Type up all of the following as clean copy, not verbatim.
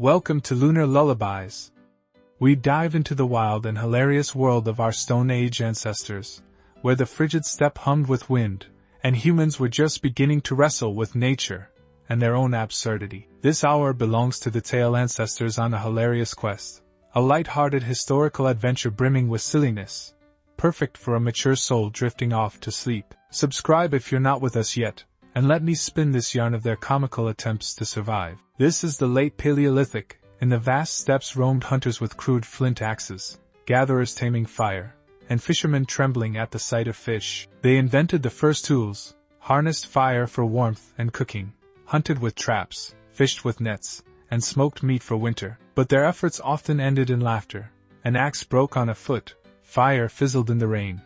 Welcome to Lunar Lullabies. We dive into the wild and hilarious world of our Stone Age ancestors, where the frigid steppe hummed with wind, and humans were just beginning to wrestle with nature and their own absurdity. This hour belongs to the tale ancestors on a hilarious quest, a light-hearted historical adventure brimming with silliness, perfect for a mature soul drifting off to sleep. Subscribe if you're not with us yet, and let me spin this yarn of their comical attempts to survive. This is the late Paleolithic. In the vast steppes roamed hunters with crude flint axes, gatherers taming fire, and fishermen trembling at the sight of fish. They invented the first tools, harnessed fire for warmth and cooking, hunted with traps, fished with nets, and smoked meat for winter. But their efforts often ended in laughter. An axe broke on a foot, fire fizzled in the rain,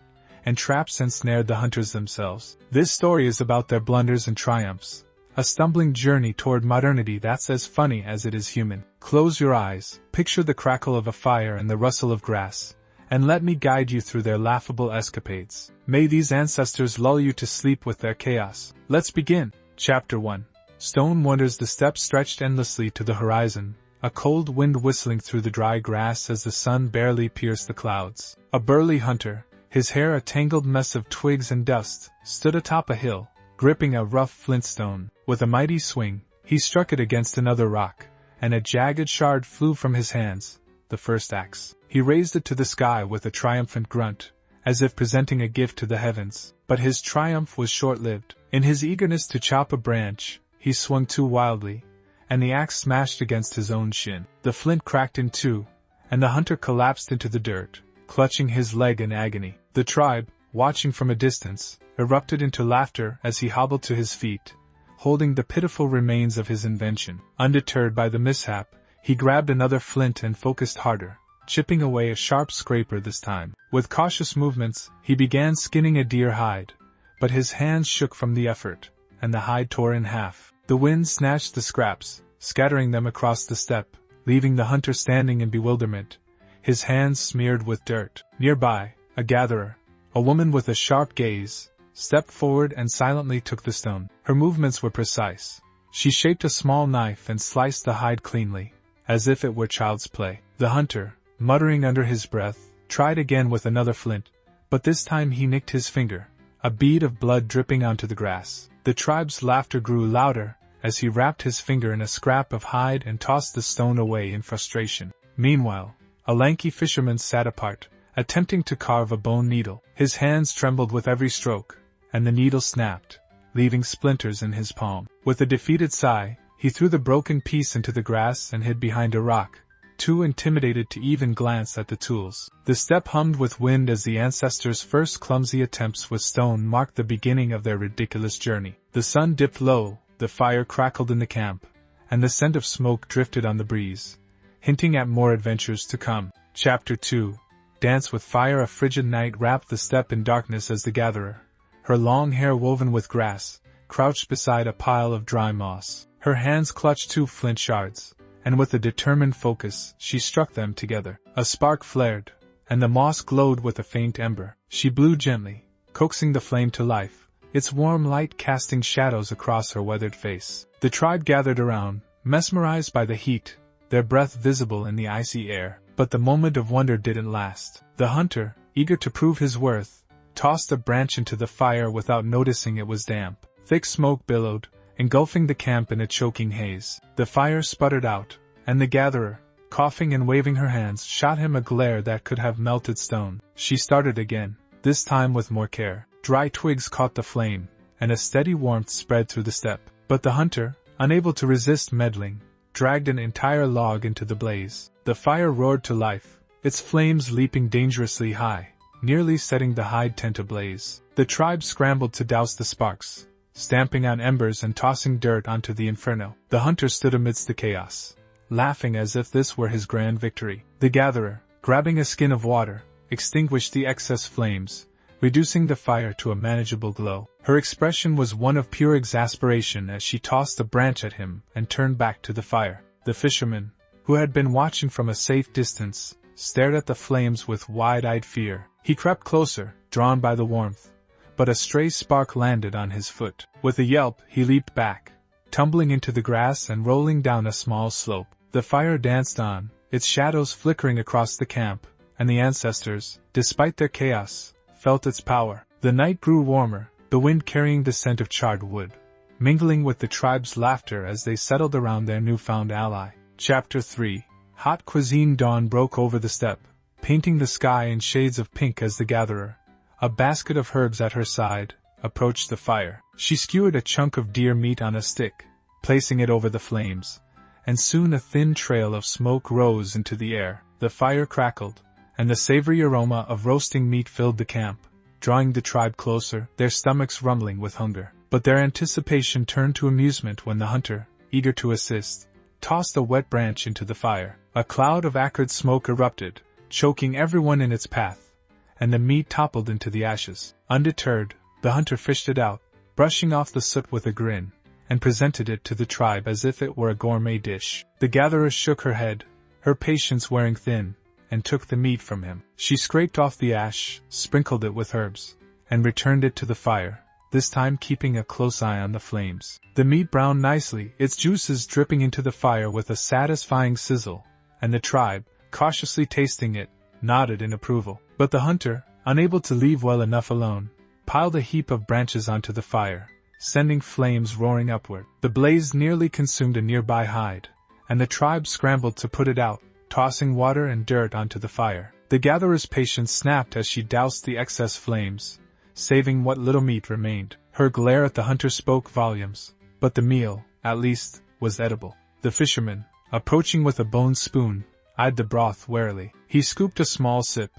and traps ensnared the hunters themselves. This story is about their blunders and triumphs, a stumbling journey toward modernity that's as funny as it is human. Close your eyes, picture the crackle of a fire and the rustle of grass, and let me guide you through their laughable escapades. May these ancestors lull you to sleep with their chaos. Let's begin. Chapter 1. Stone Wonders. The steppe stretched endlessly to the horizon, a cold wind whistling through the dry grass as the sun barely pierced the clouds. A burly hunter, his hair a tangled mess of twigs and dust, stood atop a hill, gripping a rough flint stone. With a mighty swing, he struck it against another rock, and a jagged shard flew from his hands, the first axe. He raised it to the sky with a triumphant grunt, as if presenting a gift to the heavens. But his triumph was short-lived. In his eagerness to chop a branch, he swung too wildly, and the axe smashed against his own shin. The flint cracked in two, and the hunter collapsed into the dirt, clutching his leg in agony. The tribe, watching from a distance, erupted into laughter as he hobbled to his feet, holding the pitiful remains of his invention. Undeterred by the mishap, he grabbed another flint and focused harder, chipping away a sharp scraper this time. With cautious movements, he began skinning a deer hide, but his hands shook from the effort, and the hide tore in half. The wind snatched the scraps, scattering them across the steppe, leaving the hunter standing in bewilderment, his hands smeared with dirt. Nearby, a gatherer, a woman with a sharp gaze, stepped forward and silently took the stone. Her movements were precise. She shaped a small knife and sliced the hide cleanly, as if it were child's play. The hunter, muttering under his breath, tried again with another flint, but this time he nicked his finger, a bead of blood dripping onto the grass. The tribe's laughter grew louder as he wrapped his finger in a scrap of hide and tossed the stone away in frustration. Meanwhile, a lanky fisherman sat apart, attempting to carve a bone needle. His hands trembled with every stroke, and the needle snapped, leaving splinters in his palm. With a defeated sigh, he threw the broken piece into the grass and hid behind a rock, too intimidated to even glance at the tools. The steppe hummed with wind as the ancestors' first clumsy attempts with stone marked the beginning of their ridiculous journey. The sun dipped low, the fire crackled in the camp, and the scent of smoke drifted on the breeze, hinting at more adventures to come. Chapter 2. Dance with Fire. A frigid night wrapped the steppe in darkness as the gatherer, her long hair woven with grass, crouched beside a pile of dry moss. Her hands clutched two flint shards, and with a determined focus, she struck them together. A spark flared, and the moss glowed with a faint ember. She blew gently, coaxing the flame to life, its warm light casting shadows across her weathered face. The tribe gathered around, mesmerized by the heat, their breath visible in the icy air. But the moment of wonder didn't last. The hunter, eager to prove his worth, tossed a branch into the fire without noticing it was damp. Thick smoke billowed, engulfing the camp in a choking haze. The fire sputtered out, and the gatherer, coughing and waving her hands, shot him a glare that could have melted stone. She started again, this time with more care. Dry twigs caught the flame, and a steady warmth spread through the steppe. But the hunter, unable to resist meddling, dragged an entire log into the blaze. The fire roared to life, its flames leaping dangerously high, nearly setting the hide tent ablaze. The tribe scrambled to douse the sparks, stamping on embers and tossing dirt onto the inferno. The hunter stood amidst the chaos, laughing as if this were his grand victory. The gatherer, grabbing a skin of water, extinguished the excess flames, reducing the fire to a manageable glow. Her expression was one of pure exasperation as she tossed a branch at him and turned back to the fire. The fisherman, who had been watching from a safe distance, stared at the flames with wide-eyed fear. He crept closer, drawn by the warmth, but a stray spark landed on his foot. With a yelp, he leaped back, tumbling into the grass and rolling down a small slope. The fire danced on, its shadows flickering across the camp, and the ancestors, despite their chaos, felt its power. The night grew warmer, the wind carrying the scent of charred wood, mingling with the tribe's laughter as they settled around their newfound ally. Chapter 3. Hot cuisine. Dawn broke over the steppe, painting the sky in shades of pink as the gatherer, a basket of herbs at her side, approached the fire. She skewered a chunk of deer meat on a stick, placing it over the flames, and soon a thin trail of smoke rose into the air. The fire crackled, and the savory aroma of roasting meat filled the camp, drawing the tribe closer, their stomachs rumbling with hunger. But their anticipation turned to amusement when the hunter, eager to assist, tossed a wet branch into the fire. A cloud of acrid smoke erupted, choking everyone in its path, and the meat toppled into the ashes. Undeterred, the hunter fished it out, brushing off the soot with a grin, and presented it to the tribe as if it were a gourmet dish. The gatherer shook her head, her patience wearing thin, and took the meat from him. She scraped off the ash, sprinkled it with herbs, and returned it to the fire, this time keeping a close eye on the flames. The meat browned nicely, its juices dripping into the fire with a satisfying sizzle, and the tribe, cautiously tasting it, nodded in approval. But the hunter, unable to leave well enough alone, piled a heap of branches onto the fire, sending flames roaring upward. The blaze nearly consumed a nearby hide, and the tribe scrambled to put it out, tossing water and dirt onto the fire. The gatherer's patience snapped as she doused the excess flames, saving what little meat remained. Her glare at the hunter spoke volumes, but the meal, at least, was edible. The fisherman, approaching with a bone spoon, eyed the broth warily. He scooped a small sip,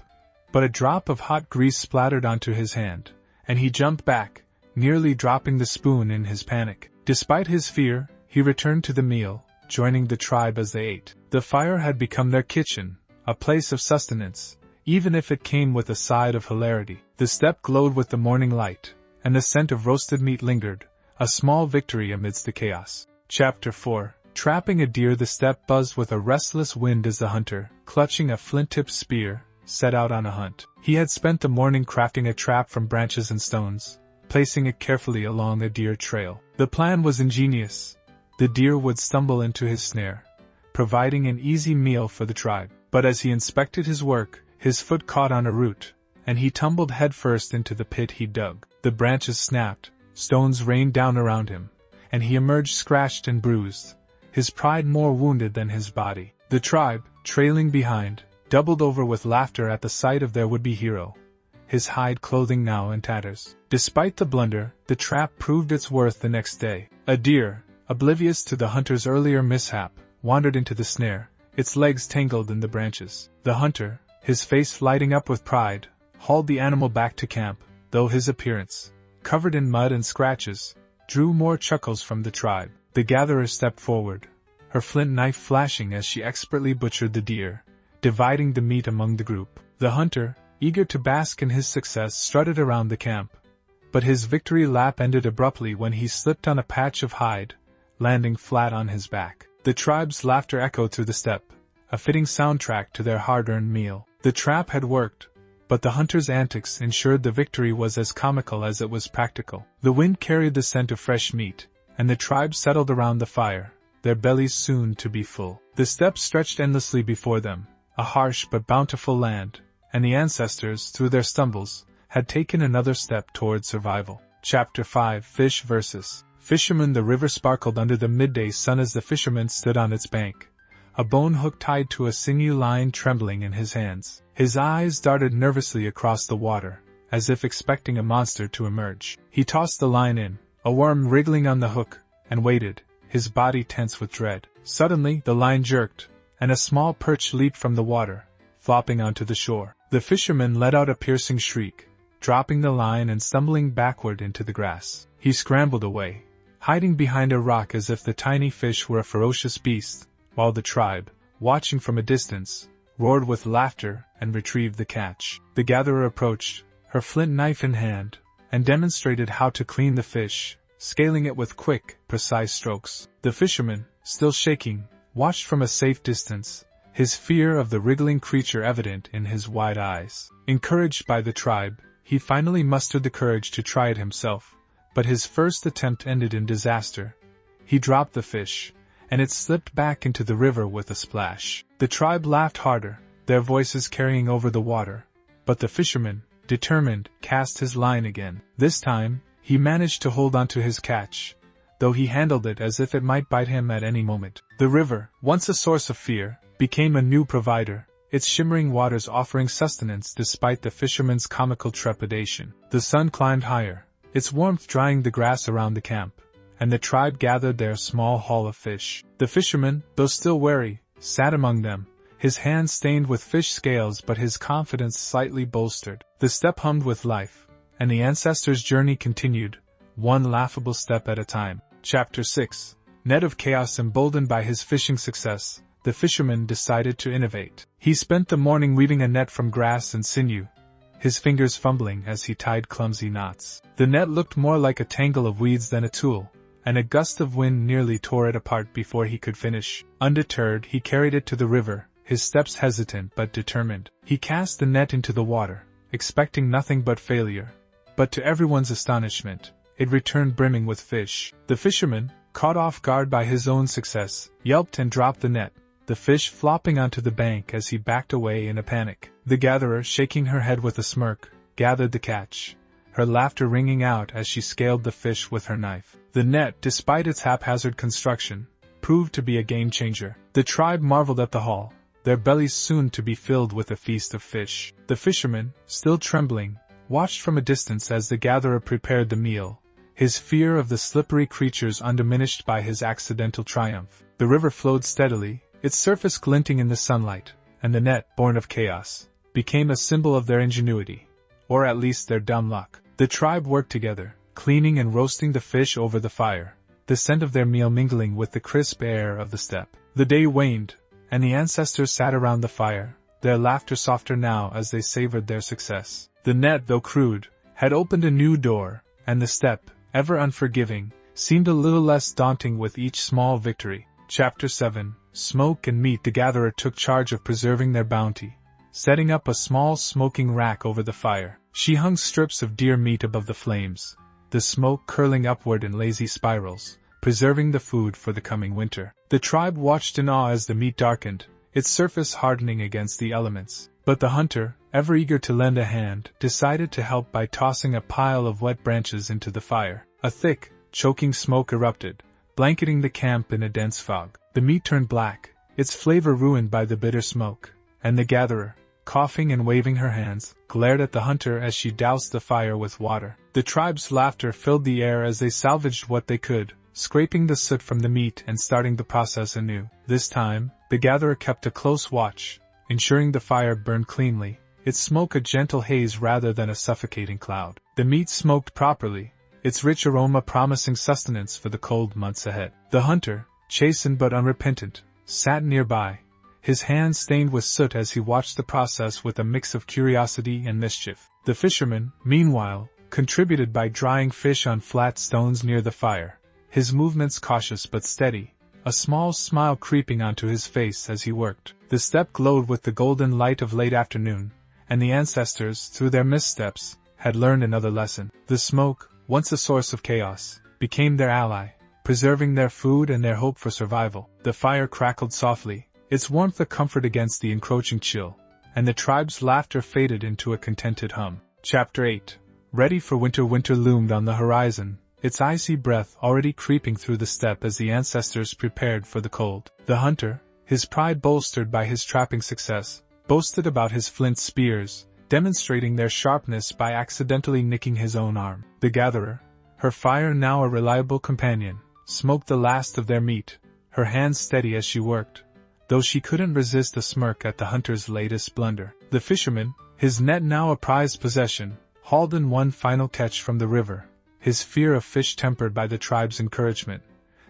but a drop of hot grease splattered onto his hand, and he jumped back, nearly dropping the spoon in his panic. Despite his fear, he returned to the meal, joining the tribe as they ate. The fire had become their kitchen, a place of sustenance, even if it came with a side of hilarity. The steppe glowed with the morning light, and the scent of roasted meat lingered, a small victory amidst the chaos. Chapter 4. Trapping a deer. The steppe buzzed with a restless wind as the hunter, clutching a flint-tipped spear, set out on a hunt. He had spent the morning crafting a trap from branches and stones, placing it carefully along a deer trail. The plan was ingenious. The deer would stumble into his snare, providing an easy meal for the tribe. But as he inspected his work, his foot caught on a root, and he tumbled headfirst into the pit he dug. The branches snapped, stones rained down around him, and he emerged scratched and bruised, his pride more wounded than his body. The tribe, trailing behind, doubled over with laughter at the sight of their would-be hero, his hide clothing now in tatters. Despite the blunder, the trap proved its worth the next day. A deer, oblivious to the hunter's earlier mishap, wandered into the snare, its legs tangled in the branches. The hunter, his face lighting up with pride, hauled the animal back to camp, though his appearance, covered in mud and scratches, drew more chuckles from the tribe. The gatherer stepped forward, her flint knife flashing as she expertly butchered the deer, dividing the meat among the group. The hunter, eager to bask in his success, strutted around the camp, but his victory lap ended abruptly when he slipped on a patch of hide, landing flat on his back. The tribe's laughter echoed through the steppe, a fitting soundtrack to their hard-earned meal. The trap had worked, but the hunter's antics ensured the victory was as comical as it was practical. The wind carried the scent of fresh meat, and the tribe settled around the fire, their bellies soon to be full. The steppe stretched endlessly before them, a harsh but bountiful land, and the ancestors, through their stumbles, had taken another step toward survival. Chapter 5. Fish versus Fisherman. The river sparkled under the midday sun as the fisherman stood on its bank, a bone hook tied to a sinew line trembling in his hands. His eyes darted nervously across the water, as if expecting a monster to emerge. He tossed the line in, a worm wriggling on the hook, and waited, his body tense with dread. Suddenly, the line jerked, and a small perch leaped from the water, flopping onto the shore. The fisherman let out a piercing shriek, dropping the line and stumbling backward into the grass. He scrambled away, hiding behind a rock as if the tiny fish were a ferocious beast, while the tribe, watching from a distance, roared with laughter and retrieved the catch. The gatherer approached, her flint knife in hand, and demonstrated how to clean the fish, scaling it with quick, precise strokes. The fisherman, still shaking, watched from a safe distance, his fear of the wriggling creature evident in his wide eyes. Encouraged by the tribe, he finally mustered the courage to try it himself, but his first attempt ended in disaster. He dropped the fish, and it slipped back into the river with a splash. The tribe laughed harder, their voices carrying over the water, but the fisherman, determined, cast his line again. This time, he managed to hold onto his catch, though he handled it as if it might bite him at any moment. The river, once a source of fear, became a new provider, its shimmering waters offering sustenance despite the fisherman's comical trepidation. The sun climbed higher, its warmth drying the grass around the camp, and the tribe gathered their small haul of fish. The fisherman, though still wary, sat among them, his hands stained with fish scales but his confidence slightly bolstered. The steppe hummed with life, and the ancestors' journey continued, one laughable step at a time. Chapter 6. Net of Chaos. Emboldened by his fishing success, the fisherman decided to innovate. He spent the morning weaving a net from grass and sinew, his fingers fumbling as he tied clumsy knots. The net looked more like a tangle of weeds than a tool, and a gust of wind nearly tore it apart before he could finish. Undeterred, he carried it to the river, his steps hesitant but determined. He cast the net into the water, expecting nothing but failure, but to everyone's astonishment, it returned brimming with fish. The fisherman, caught off guard by his own success, yelped and dropped the net, the fish flopping onto the bank as he backed away in a panic. The gatherer, shaking her head with a smirk, gathered the catch, her laughter ringing out as she scaled the fish with her knife. The net, despite its haphazard construction, proved to be a game-changer. The tribe marveled at the haul, their bellies soon to be filled with a feast of fish. The fisherman, still trembling, watched from a distance as the gatherer prepared the meal, his fear of the slippery creatures undiminished by his accidental triumph. The river flowed steadily, its surface glinting in the sunlight, and the net, born of chaos, became a symbol of their ingenuity, or at least their dumb luck. The tribe worked together, cleaning and roasting the fish over the fire, the scent of their meal mingling with the crisp air of the steppe. The day waned, and the ancestors sat around the fire, their laughter softer now as they savored their success. The net, though crude, had opened a new door, and the steppe, ever unforgiving, seemed a little less daunting with each small victory. Chapter 7. Smoke and Meat. The gatherer took charge of preserving their bounty, setting up a small smoking rack over the fire. She hung strips of deer meat above the flames, the smoke curling upward in lazy spirals, preserving the food for the coming winter. The tribe watched in awe as the meat darkened, its surface hardening against the elements. But the hunter, ever eager to lend a hand, decided to help by tossing a pile of wet branches into the fire. A thick, choking smoke erupted, blanketing the camp in a dense fog. The meat turned black, its flavor ruined by the bitter smoke, and the gatherer, coughing and waving her hands, glared at the hunter as she doused the fire with water. The tribe's laughter filled the air as they salvaged what they could, scraping the soot from the meat and starting the process anew. This time, the gatherer kept a close watch, ensuring the fire burned cleanly, its smoke a gentle haze rather than a suffocating cloud. The meat smoked properly, its rich aroma promising sustenance for the cold months ahead. The hunter, chastened but unrepentant, sat nearby, his hands stained with soot as he watched the process with a mix of curiosity and mischief. The fisherman, meanwhile, contributed by drying fish on flat stones near the fire, his movements cautious but steady, a small smile creeping onto his face as he worked. The steppe glowed with the golden light of late afternoon, and the ancestors, through their missteps, had learned another lesson. The smoke, once a source of chaos, became their ally, preserving their food and their hope for survival. The fire crackled softly, its warmth a comfort against the encroaching chill, and the tribe's laughter faded into a contented hum. Chapter 8. Ready for winter. Winter loomed on the horizon, its icy breath already creeping through the steppe as the ancestors prepared for the cold. The hunter, his pride bolstered by his trapping success, boasted about his flint spears, demonstrating their sharpness by accidentally nicking his own arm. The gatherer, her fire now a reliable companion, smoked the last of their meat, her hands steady as she worked, though she couldn't resist a smirk at the hunter's latest blunder. The fisherman, his net now a prized possession, hauled in one final catch from the river, his fear of fish tempered by the tribe's encouragement,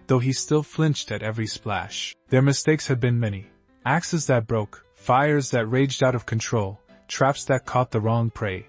though he still flinched at every splash. Their mistakes had been many: axes that broke, fires that raged out of control, traps that caught the wrong prey.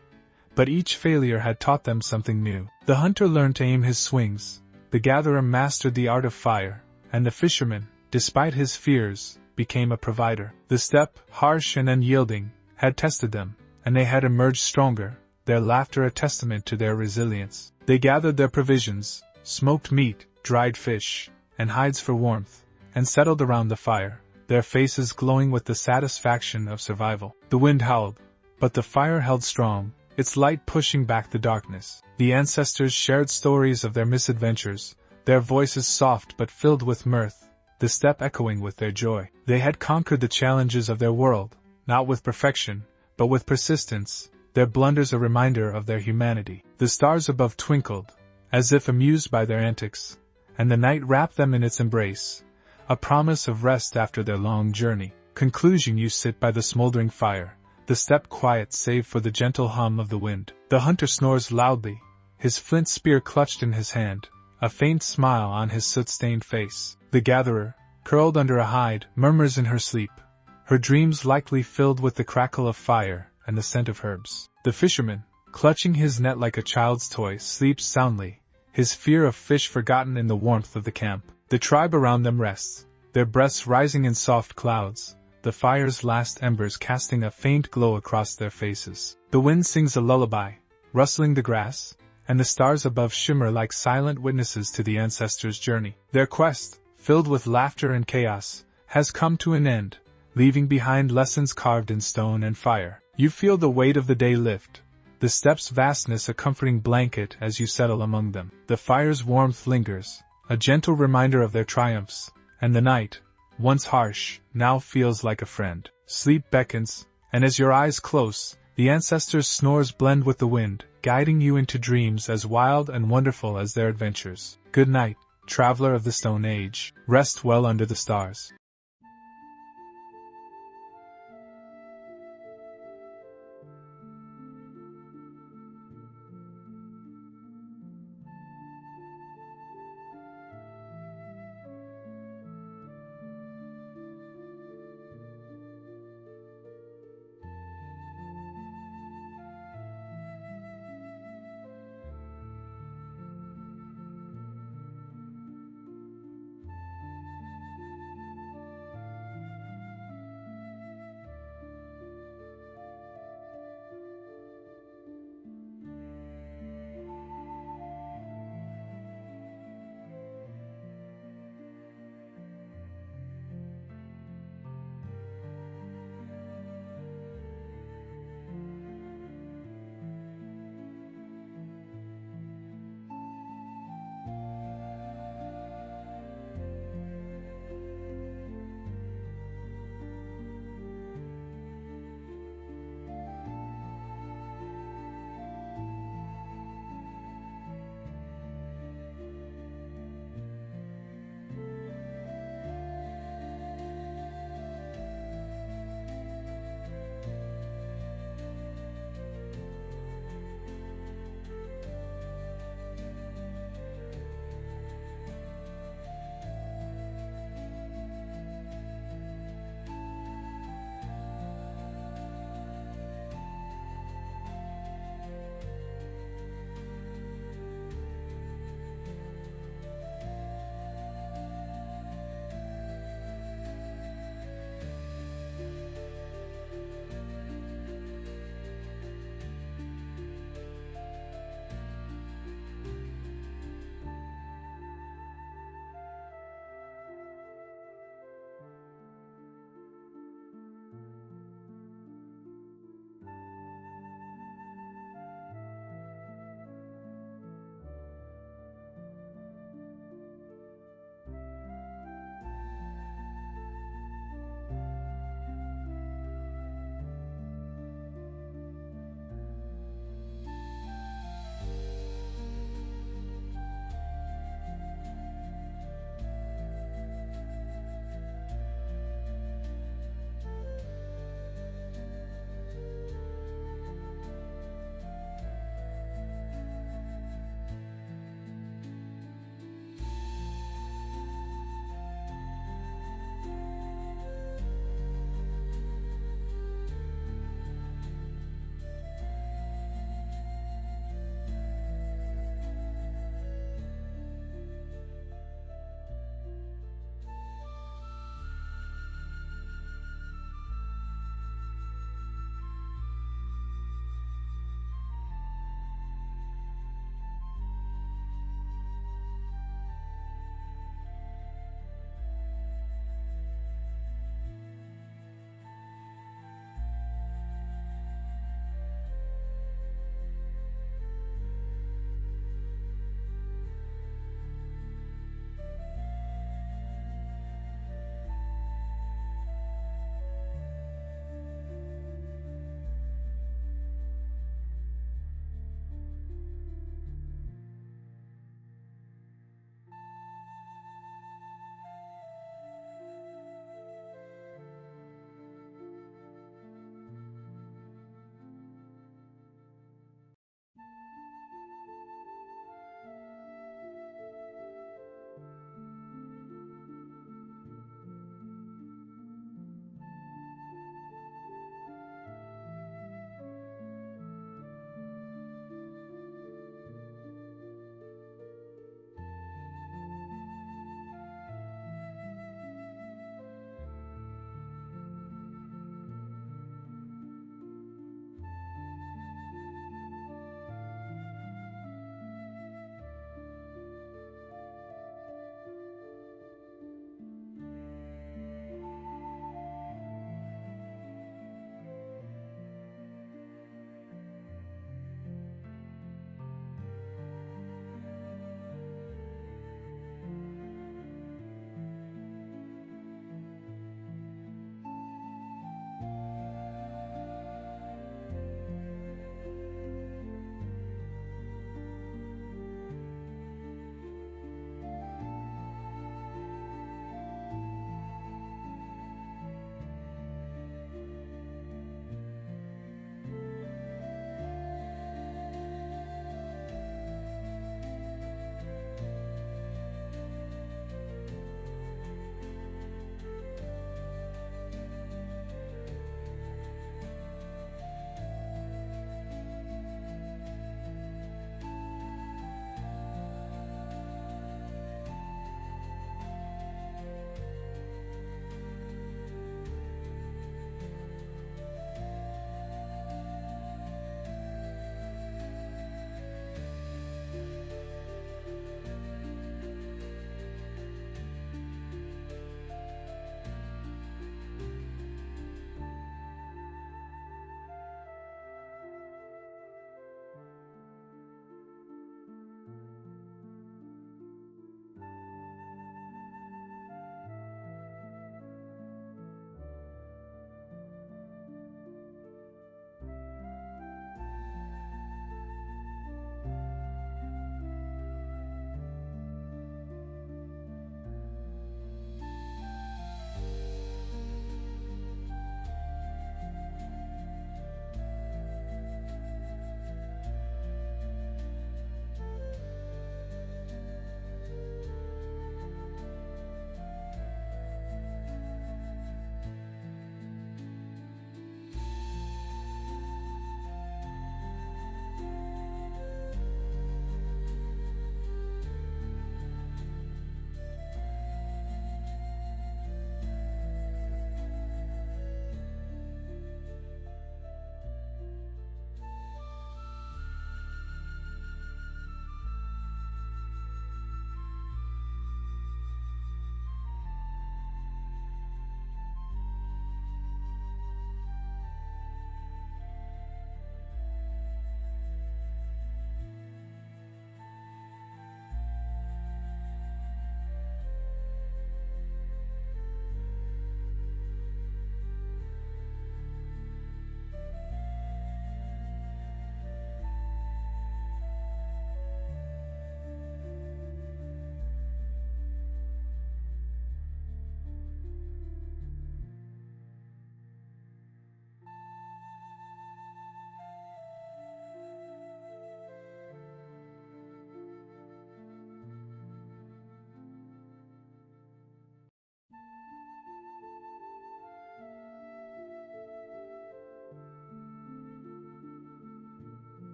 But each failure had taught them something new. The hunter learned to aim his swings, the gatherer mastered the art of fire, and the fisherman, despite his fears, became a provider. The steppe, harsh and unyielding, had tested them, and they had emerged stronger, their laughter a testament to their resilience. They gathered their provisions, smoked meat, dried fish, and hides for warmth, and settled around the fire, their faces glowing with the satisfaction of survival. The wind howled, but the fire held strong, its light pushing back the darkness. The ancestors shared stories of their misadventures, their voices soft but filled with mirth, the steppe echoing with their joy. They had conquered the challenges of their world, not with perfection, but with persistence, their blunders a reminder of their humanity. The stars above twinkled, as if amused by their antics, and the night wrapped them in its embrace, a promise of rest after their long journey. Conclusion: you sit by the smoldering fire, the steppe quiet save for the gentle hum of the wind. The hunter snores loudly, his flint spear clutched in his hand, a faint smile on his soot-stained face. The gatherer, curled under a hide, murmurs in her sleep, her dreams likely filled with the crackle of fire and the scent of herbs. The fisherman, clutching his net like a child's toy, sleeps soundly, his fear of fish forgotten in the warmth of the camp. The tribe around them rests, their breaths rising in soft clouds, the fire's last embers casting a faint glow across their faces. The wind sings a lullaby, rustling the grass, and the stars above shimmer like silent witnesses to the ancestors' journey. Their quest, filled with laughter and chaos, has come to an end, leaving behind lessons carved in stone and fire. You feel the weight of the day lift, the steppe's vastness a comforting blanket as you settle among them. The fire's warmth lingers, a gentle reminder of their triumphs, and the night, once harsh, now feels like a friend. Sleep beckons, and as your eyes close, the ancestors' snores blend with the wind, guiding you into dreams as wild and wonderful as their adventures. Good night, traveler of the Stone Age. Rest well under the stars.